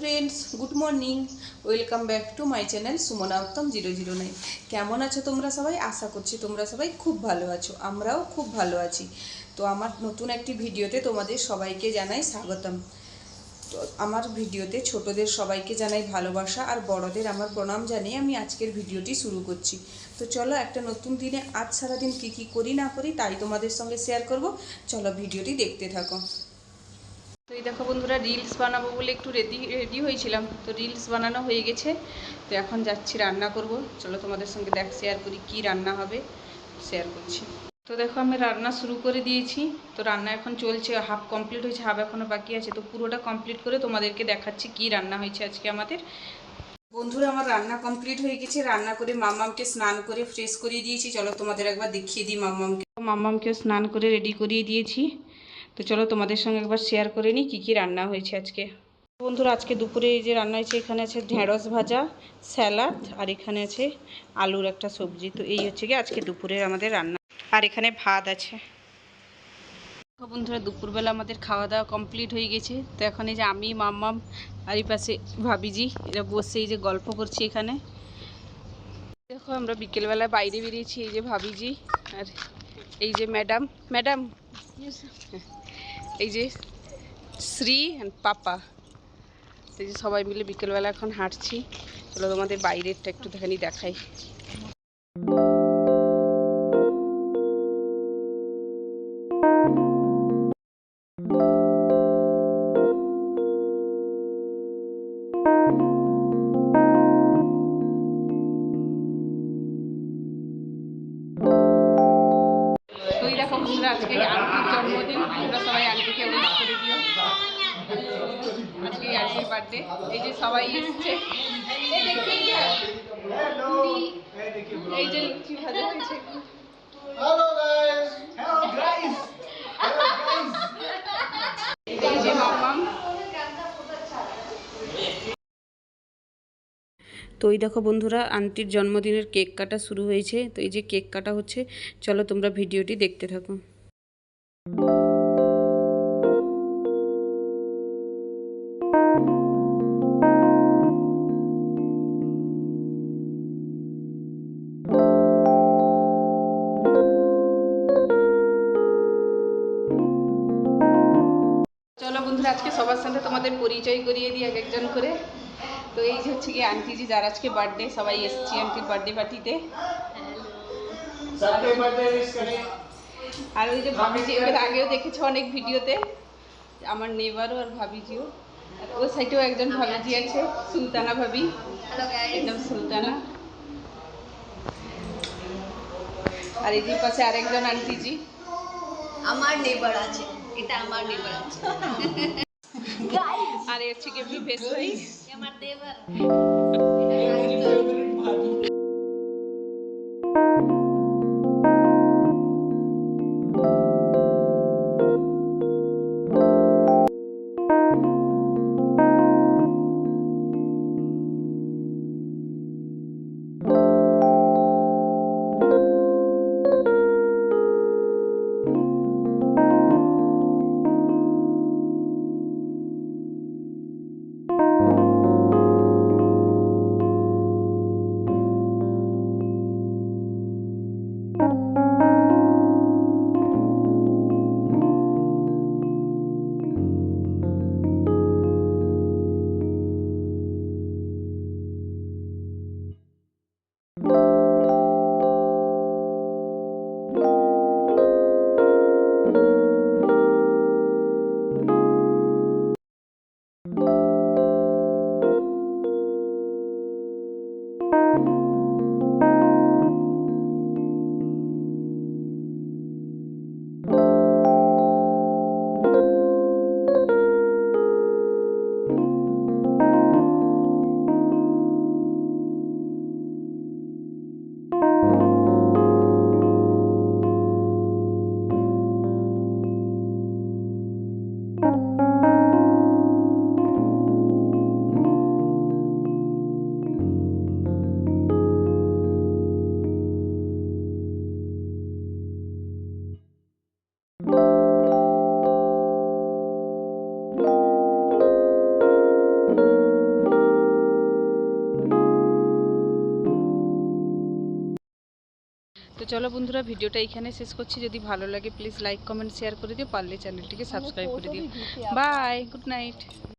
Friends, good morning. Welcome back to my channel Sumana Uttam 009। কেমন আছো তোমরা সবাই? আশা করছি তোমরা সবাই খুব ভালো আছো, আমরাও খুব ভালো আছি। তো আমার নতুন একটি ভিডিওতে তোমাদের সবাইকে জানাই স্বাগতম। তো আমার ভিডিওতে ছোটদের সবাইকে জানাই ভালোবাসা আর বড়দের আমার প্রণাম জানিয়ে আমি আজকের ভিডিওটি শুরু করছি। তো চলো, একটা নতুন দিনে আজ সারাদিন কী কী করি না করি তাই তোমাদের সঙ্গে শেয়ার করব। চলো ভিডিওটি দেখতে থাকো। তো এই দেখো বন্ধুরা, রিলস বানাবো বলে একটু রেডি হয়েছিলাম, তো রিলস বানানো হয়ে গেছে। তো এখন যাচ্ছি রান্না করব। চলো তোমাদের সঙ্গে শেয়ার করি কি রান্না হবে, শেয়ার করছি। তো দেখো আমি রান্না শুরু করে দিয়েছি। তো রান্না এখন চলছে, হাফ কমপ্লিট হয়েছে, হাফ এখনও বাকি আছে। তো পুরোটা কমপ্লিট করে তোমাদেরকে দেখাচ্ছি কি রান্না হয়েছে আজকে আমাদের। বন্ধুরা, আমার রান্না কমপ্লিট হয়ে গেছে। রান্না করে মাম্মামকে স্নান করে ফ্রেশ করিয়ে দিয়েছি। চলো তোমাদের একবার দেখিয়ে দিই মাম্মামকেও স্নান করে রেডি করিয়ে দিয়েছি। তো চলো তোমাদের সঙ্গে একবার শেয়ার করে নিই কী কী রান্না হয়েছে আজকে। বন্ধুরা, আজকে দুপুরে এই যে রান্না হয়েছে, এখানে আছে ঢেঁড়স ভাজা, স্যালাড, আর এখানে আছে আলুর একটা সবজি। তো এই হচ্ছে কি আজকে দুপুরের আমাদের রান্না, আর এখানে ভাত আছে। বন্ধুরা, দুপুরবেলা আমাদের খাওয়া দাওয়া কমপ্লিট হয়ে গেছে। তো এখন এই যে আমি, মাম্মাম আর এই পাশে ভাবিজি, এরা বসে এই যে গল্প করছি এখানে। দেখো আমরা বিকেলবেলা বাইরে বেরিয়েছি, এই যে ভাবিজি আর এই যে ম্যাডাম ম্যাডাম এই যে শ্রী অ্যান্ড পাপা। এই যে সবাই মিলে বিকেলবেলা এখন হাঁটছি। চলো তোমাদের বাইরেরটা একটুখানি দেখাই। তো এই দেখো বন্ধুরা, আজকে আন্টির জন্মদিন, তোমরা সবাই আন্টিকে উইশ করে দিও। আজকে আন্টির বার্থডে। এই যে সবাই এসছে, এই যে লুচি ভাজা হয়েছে। Hello guys! Hello guys! Hello guys! এই যে মাম্মাম। তো এই দেখো বন্ধুরা, আন্টির জন্মদিনের কেক কাটা শুরু হয়েছে। তো এই যে কেক কাটা হচ্ছে, চলো তোমরা ভিডিওটি দেখতে থাকো। চলো বন্ধুরা, আজকে সবার সাথে তোমাদের পরিচয় করিয়ে দিই এক একজন করে। তো এই যে হচ্ছে কি আন্টিজি, যার আজকে বার্থডে, সবাই এসছি আন্টির বার্থডে পার্টিতে। আর ওই যে ভাবিজি, এর আগেও দেখেছো অনেক ভিডিওতে, আমার নেবারও আর ভাবিজিও। আর ওই সাইডেও একজন ভাবিজি আছে, সুলতানা ভাবি, একদম সুলতানা। আর এই যে পাশে আরেকজন আন্টিজি, আমার নেবার আছে, এটা আমার নেবার আছে। আর এর হচ্ছে কি বিভেস ভাই, আমার দেবার। তো চলো বন্ধুরা, ভিডিওটা এখানে শেষ করছি। যদি ভালো লাগে প্লিজ লাইক কমেন্ট শেয়ার করে দিও, পারলে চ্যানেলটিকে সাবস্ক্রাইব করে দিও। Bye, good night.